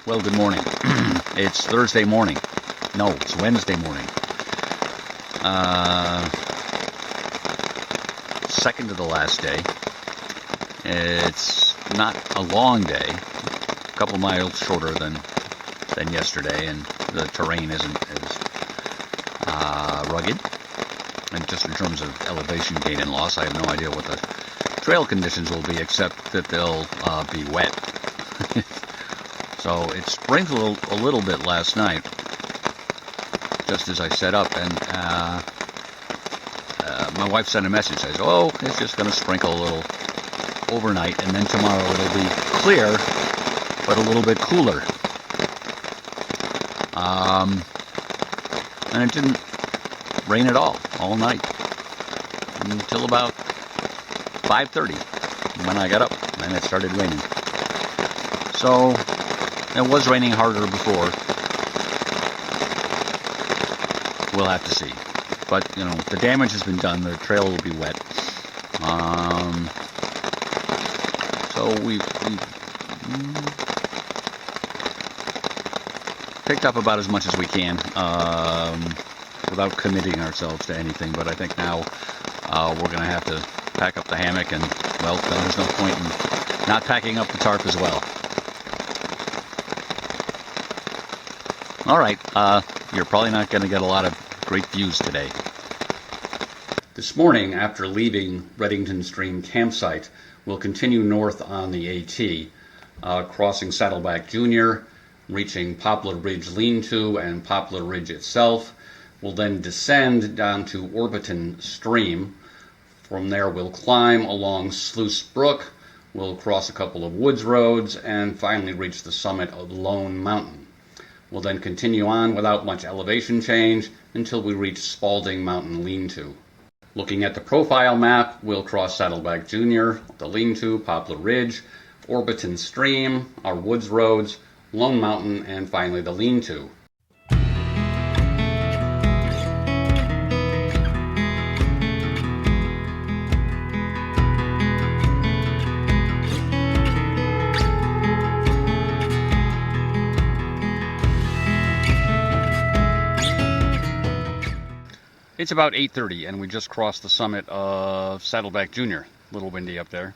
Well, good morning. It's Thursday morning. No, it's Wednesday morning. Second to the last day. It's not a long day. A couple miles shorter than yesterday, and the terrain isn't as rugged. And just in terms of elevation gain and loss, I have no idea what the trail conditions will be, except that they'll be wet. So it sprinkled a little bit last night, just as I set up, and my wife sent a message, says, oh, it's just going to sprinkle a little overnight, and then tomorrow it'll be clear, but a little bit cooler. And it didn't rain at all night, until about 5:30, when I got up, and it started raining. So it was raining harder before. We'll have to see. But, you know, the damage has been done. The trail will be wet. So we've picked up about as much as we can without committing ourselves to anything. But I think now we're going to have to pack up the hammock, and, well, there's no point in not packing up the tarp as well. All right, you're probably not going to get a lot of great views today. This morning, after leaving Reddington Stream campsite, we'll continue north on the AT, crossing Saddleback Junior, reaching Poplar Ridge Lean-To and Poplar Ridge itself. We'll then descend down to Orbeton Stream. From there, we'll climb along Sluice Brook. We'll cross a couple of woods roads and finally reach the summit of Lone Mtn. We'll then continue on without much elevation change until we reach Spalding Mountain Lean-To. Looking at the profile map, we'll cross Saddleback Junior, the Lean-To, Poplar Ridge, Orbeton Stream, our woods roads, Lone Mtn, and finally the Lean-To. It's about 8:30, and we just crossed the summit of Saddleback Junior. A little windy up there.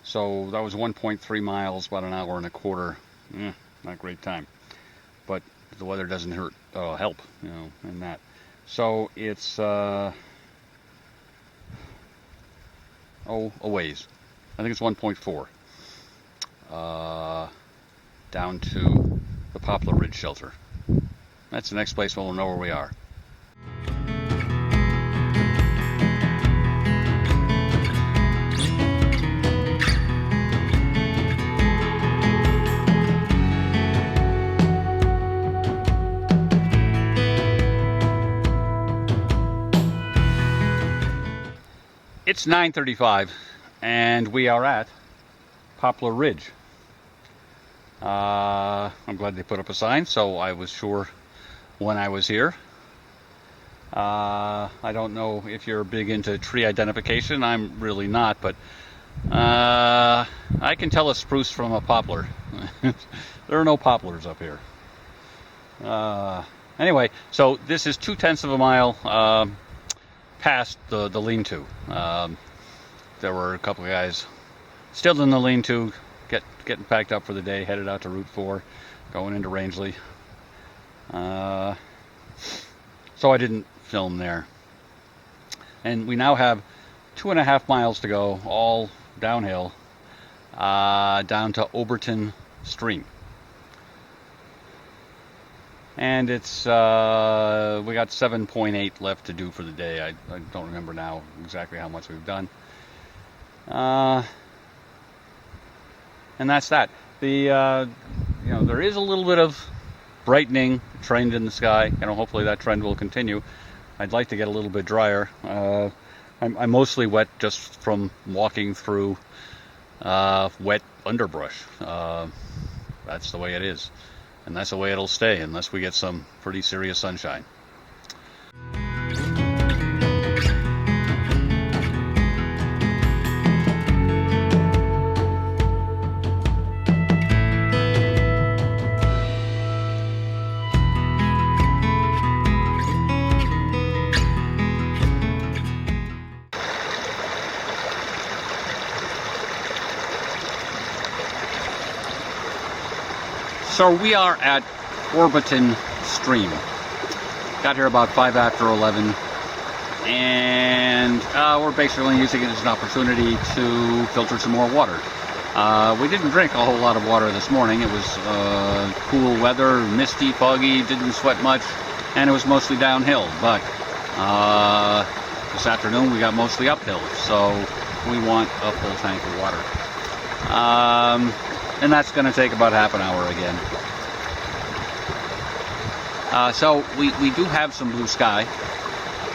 So that was 1.3 miles, about an hour and a quarter. Not a great time, but the weather doesn't help, you know, in that. So it's a ways. I think it's 1.4 down to the Poplar Ridge shelter. That's the next place where we'll know where we are. It's 9:35, and we are at Poplar Ridge. I'm glad they put up a sign, so I was sure when I was here. I don't know if you're big into tree identification. I'm really not, but I can tell a spruce from a poplar. There are no poplars up here. Anyway, so this is 2/10 of a mile past the Lean-To. There were a couple of guys still in the Lean-To, getting packed up for the day, headed out to Route 4, going into Rangeley. So I didn't film there. And we now have 2.5 miles to go, all downhill, down to Orbeton Stream. And it's we got 7.8 left to do for the day. I don't remember now exactly how much we've done. And that's that. There is a little bit of brightening trend in the sky. Hopefully that trend will continue. I'd like to get a little bit drier. I'm mostly wet just from walking through wet underbrush. That's the way it is, and that's the way it'll stay unless we get some pretty serious sunshine. So we are at Orbeton Stream. Got here about 5 after 11, and we're basically using it as an opportunity to filter some more water. We didn't drink a whole lot of water this morning. It was cool weather, misty, foggy, didn't sweat much, and it was mostly downhill. But this afternoon we got mostly uphill, so we want a full tank of water. And that's going to take about half an hour again. So we do have some blue sky.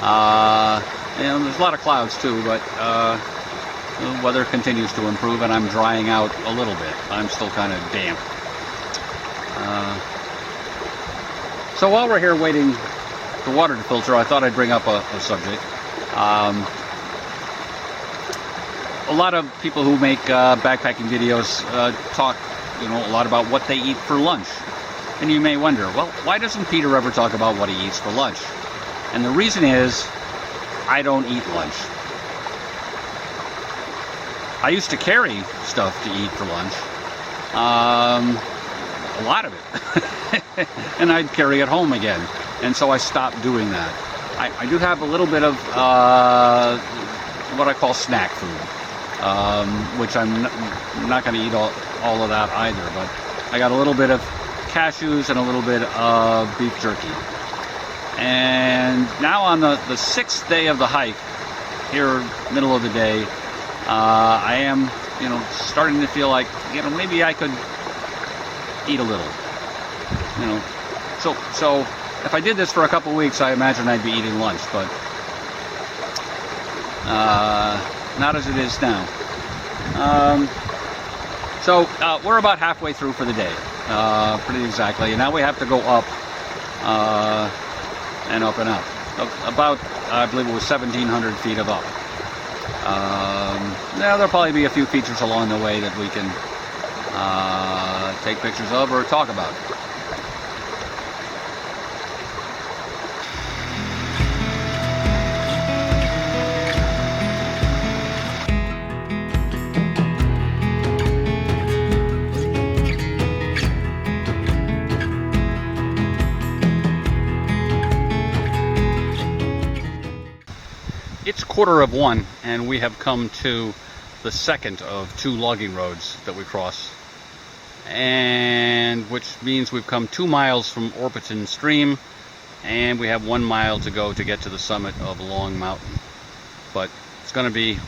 And there's a lot of clouds too, but the weather continues to improve, and I'm drying out a little bit. I'm still kind of damp. So while we're here waiting for water to filter, I thought I'd bring up a subject. A lot of people who make backpacking videos talk, a lot about what they eat for lunch. And you may wonder, well, why doesn't Peter ever talk about what he eats for lunch? And the reason is, I don't eat lunch. I used to carry stuff to eat for lunch. A lot of it. And I'd carry it home again. And so I stopped doing that. I do have a little bit of what I call snack food. Which I'm not going to eat all of that either, but I got a little bit of cashews and a little bit of beef jerky. And now on the 6th day of the hike, here middle of the day, I am, starting to feel like, maybe I could eat a little. So if I did this for a couple weeks, I imagine I'd be eating lunch, but not as it is now. So we're about halfway through for the day, pretty exactly. And now we have to go up and up and up. About, I believe it was 1,700 feet of up. There'll probably be a few features along the way that we can take pictures of or talk about. It's 1:15, and we have come to the second of 2 logging roads that we cross, and which means we've come 2 miles from Orbeton Stream, and we have 1 mile to go to get to the summit of Lone Mtn. But it's going to be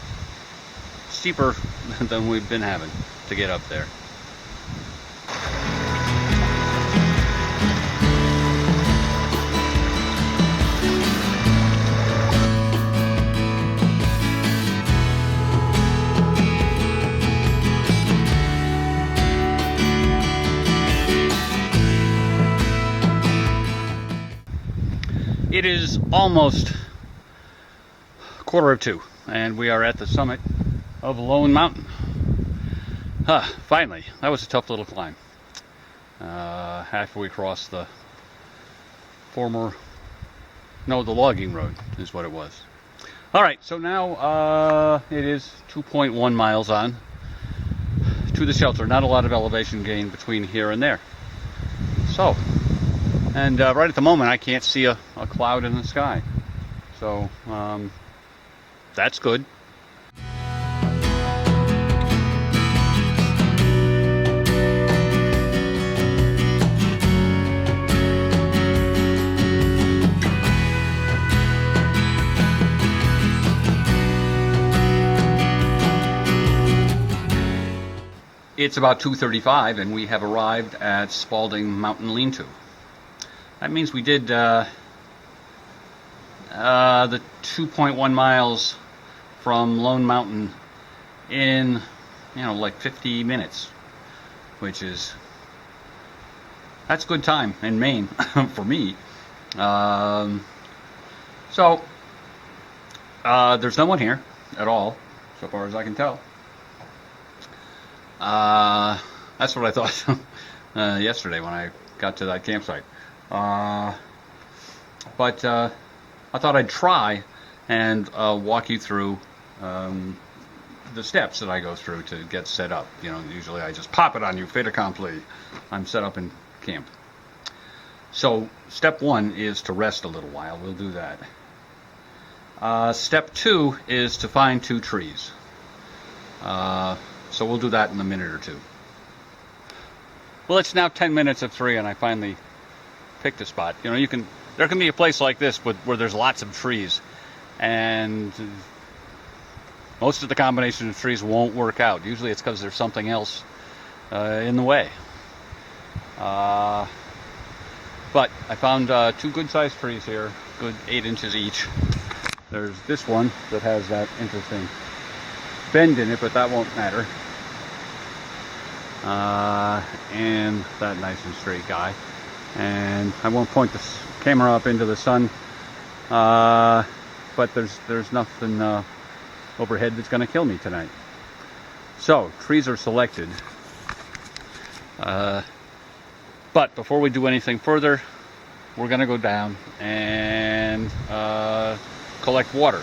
steeper than we've been having to get up there. It is almost 1:45, and we are at the summit of Lone Mtn. Finally, that was a tough little climb. After we crossed the logging road is what it was. All right, so now it is 2.1 miles on to the shelter. Not a lot of elevation gain between here and there. So, and right at the moment I can't see a cloud in the sky. So, that's good. It's about 2:35 and we have arrived at Spalding Mountain Lean-To. That means we did the 2.1 miles from Lone Mtn in, like 50 minutes, which is, that's good time in Maine for me. So there's no one here at all, so far as I can tell. That's what I thought yesterday when I got to that campsite. But I thought I'd try and walk you through the steps that I go through to get set up. You know, usually I just pop it on you, fait accompli. I'm set up in camp. So step 1 is to rest a little while. We'll do that. Step 2 is to find 2 trees. So we'll do that in a minute or two. Well, it's now 10 minutes of 3 and I finally picked a spot. You know, there can be a place like this where there's lots of trees, and most of the combination of trees won't work out. Usually it's because there's something else in the way. But I found 2 good-sized trees here, good 8 inches each. There's this one that has that interesting bend in it, but that won't matter. And that nice and straight guy. And I won't point the camera up into the sun, but there's nothing overhead that's going to kill me tonight. So trees are selected, but before we do anything further, we're going to go down and collect water,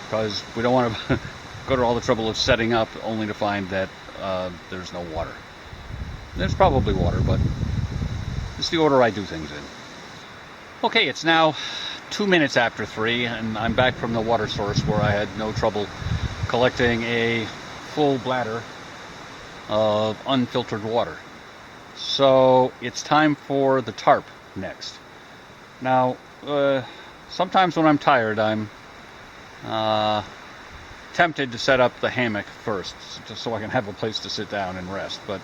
because we don't want to go to all the trouble of setting up only to find that there's no water. There's probably water, but it's the order I do things in. Okay, it's now 2 minutes after 3, and I'm back from the water source where I had no trouble collecting a full bladder of unfiltered water. So it's time for the tarp next. Now, sometimes when I'm tired, I'm tempted to set up the hammock first, just so I can have a place to sit down and rest, but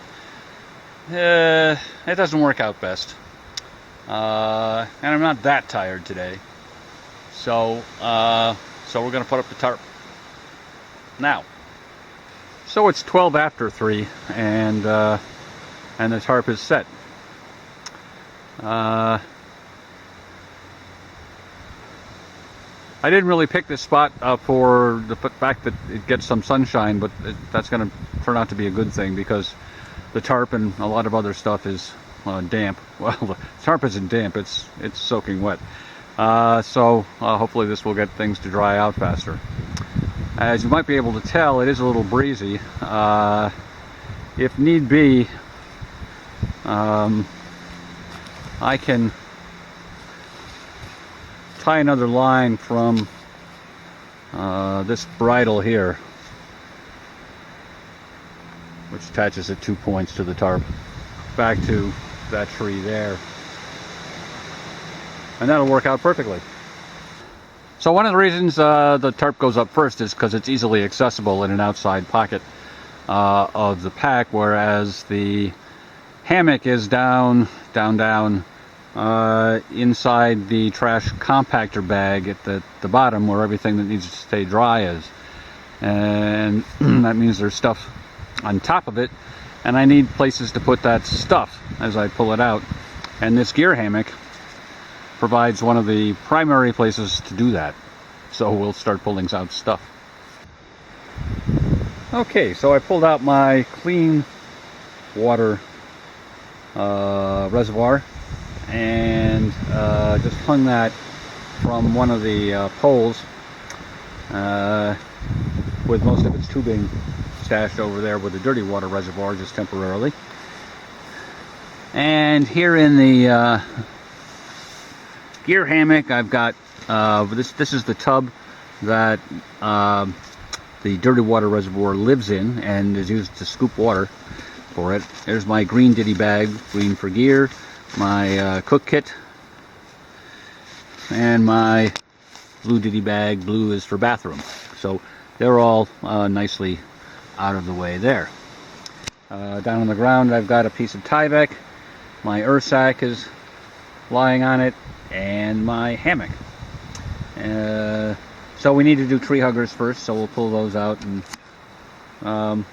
it doesn't work out best. And I'm not that tired today, so we're going to put up the tarp now. So it's 12 after 3, and the tarp is set. I didn't really pick this spot for the fact that it gets some sunshine, but that's going to turn out to be a good thing, because the tarp and a lot of other stuff is damp. Well, the tarp isn't damp, it's soaking wet. So hopefully this will get things to dry out faster. As you might be able to tell, it is a little breezy. If need be, I can tie another line from this bridle here, which attaches at 2 points to the tarp, back to that tree there, and that'll work out perfectly. So one of the reasons the tarp goes up first is because it's easily accessible in an outside pocket of the pack, whereas the hammock is down inside the trash compactor bag at the bottom, where everything that needs to stay dry is. And that means there's stuff on top of it, and I need places to put that stuff as I pull it out. And this gear hammock provides one of the primary places to do that. So we'll start pulling out stuff. Okay, so I pulled out my clean water reservoir, and just hung that from one of the poles, with most of its tubing stashed over there with the dirty water reservoir, just temporarily. And here in the gear hammock, I've got this is the tub that the dirty water reservoir lives in and is used to scoop water for it. There's my green ditty bag, green for gear, my cook kit, and my blue ditty bag, blue is for bathroom. So they're all nicely out of the way there. Down on the ground, I've got a piece of Tyvek, my Ursack is lying on it, and my hammock. So we need to do tree huggers first, so we'll pull those out, and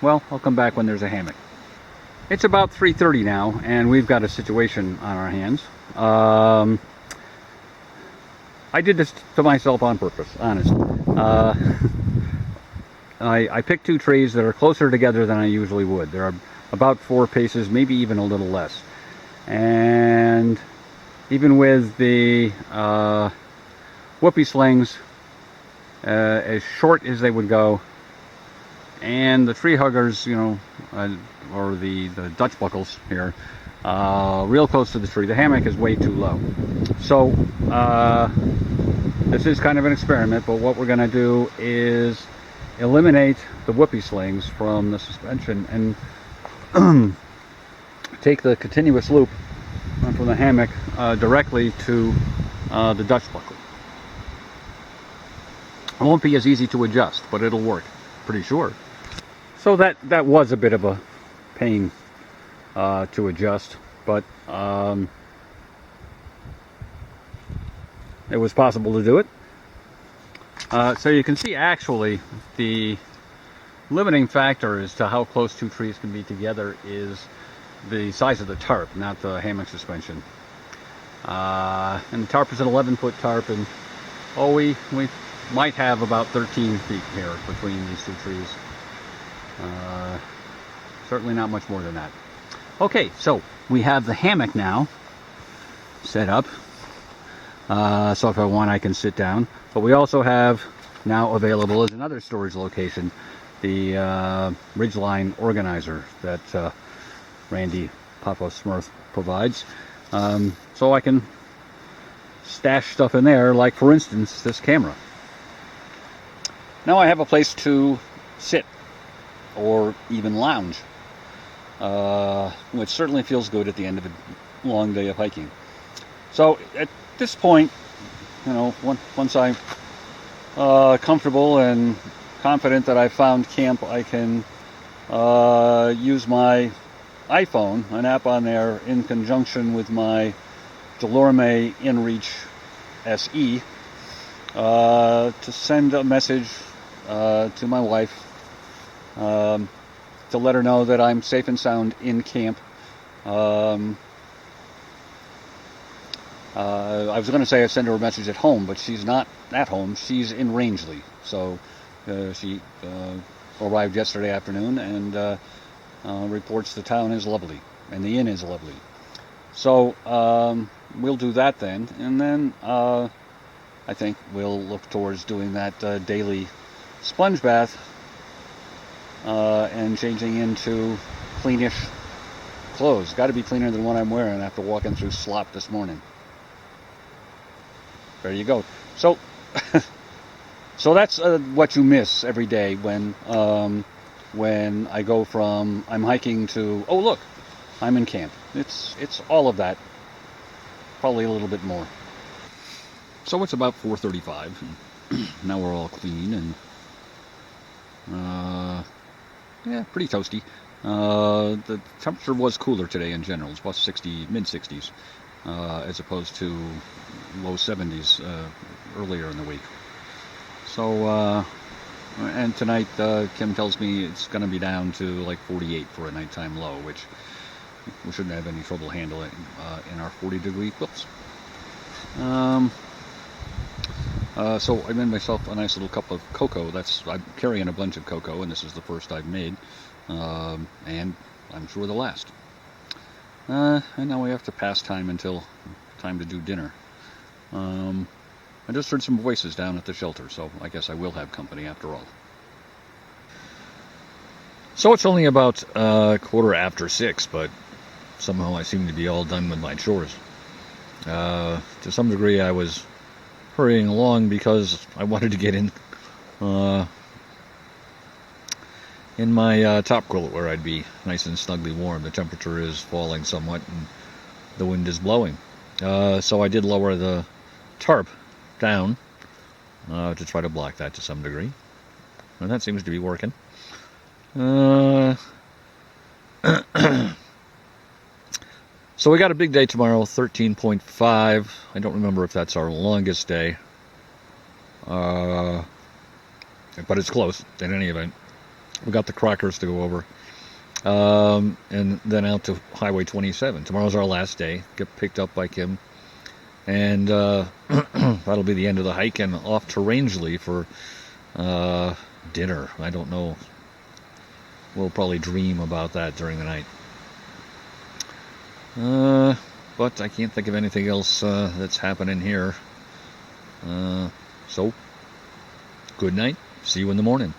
well, I'll come back when there's a hammock. It's about 3:30 now, and we've got a situation on our hands. I did this to myself on purpose, honest. I picked 2 trees that are closer together than I usually would. They're about 4 paces, maybe even a little less. And even with the whoopee slings as short as they would go, and the tree huggers, or the Dutch buckles here, real close to the tree. The hammock is way too low. So this is kind of an experiment, but what we're going to do is eliminate the whoopee slings from the suspension and take the continuous loop from the hammock directly to the Dutch buckle. It won't be as easy to adjust, but it'll work, pretty sure. So that was a bit of a pain to adjust, but it was possible to do it. So you can see actually the limiting factor as to how close two trees can be together is the size of the tarp, not the hammock suspension. And the tarp is an 11-foot tarp, and we might have about 13 feet here between these two trees. Certainly not much more than that. Okay, so we have the hammock now set up. So if I want, I can sit down. But we also have now available as another storage location the Ridgeline organizer that Randy Papa Smurf provides. So I can stash stuff in there, like for instance this camera. Now I have a place to sit or even lounge, which certainly feels good at the end of a long day of hiking. So at this point, once I'm comfortable and confident that I've found camp, I can use my iPhone, an app on there, in conjunction with my Delorme InReach SE, to send a message to my wife to let her know that I'm safe and sound in camp. I was going to say I send her a message at home, but she's not at home. She's in Rangeley. So she arrived yesterday afternoon and reports the town is lovely and the inn is lovely. So we'll do that then, and then I think we'll look towards doing that daily sponge bath and changing into cleanish clothes. Got to be cleaner than what I'm wearing after walking through slop this morning. There you go. So, so that's what you miss every day when I go from I'm hiking to, oh look, I'm in camp. It's all of that, probably a little bit more. So it's about 4:35. Now we're all clean and yeah, pretty toasty. The temperature was cooler today in general. It's about mid 60s, as opposed to low 70s earlier in the week. So, and tonight Kim tells me it's going to be down to like 48 for a nighttime low, which we shouldn't have any trouble handling in our 40-degree quilts. So I made myself a nice little cup of cocoa. I'm carrying a bunch of cocoa, and this is the first I've made, and I'm sure the last. And now we have to pass time until time to do dinner. I just heard some voices down at the shelter, so I guess I will have company after all. So it's only about 6:15, but somehow I seem to be all done with my chores. To some degree I was hurrying along because I wanted to get in my top quilt where I'd be nice and snugly warm. The temperature is falling somewhat and the wind is blowing. So I did lower the tarp down to try to block that to some degree. And that seems to be working. So we got a big day tomorrow, 13.5. I don't remember if that's our longest day. But it's close in any event. We got the Crockers to go over. And then out to Highway 27. Tomorrow's our last day. Get picked up by Kim. And that'll be the end of the hike, and off to Rangeley for dinner. I don't know. We'll probably dream about that during the night. But I can't think of anything else that's happening here. So, good night. See you in the morning.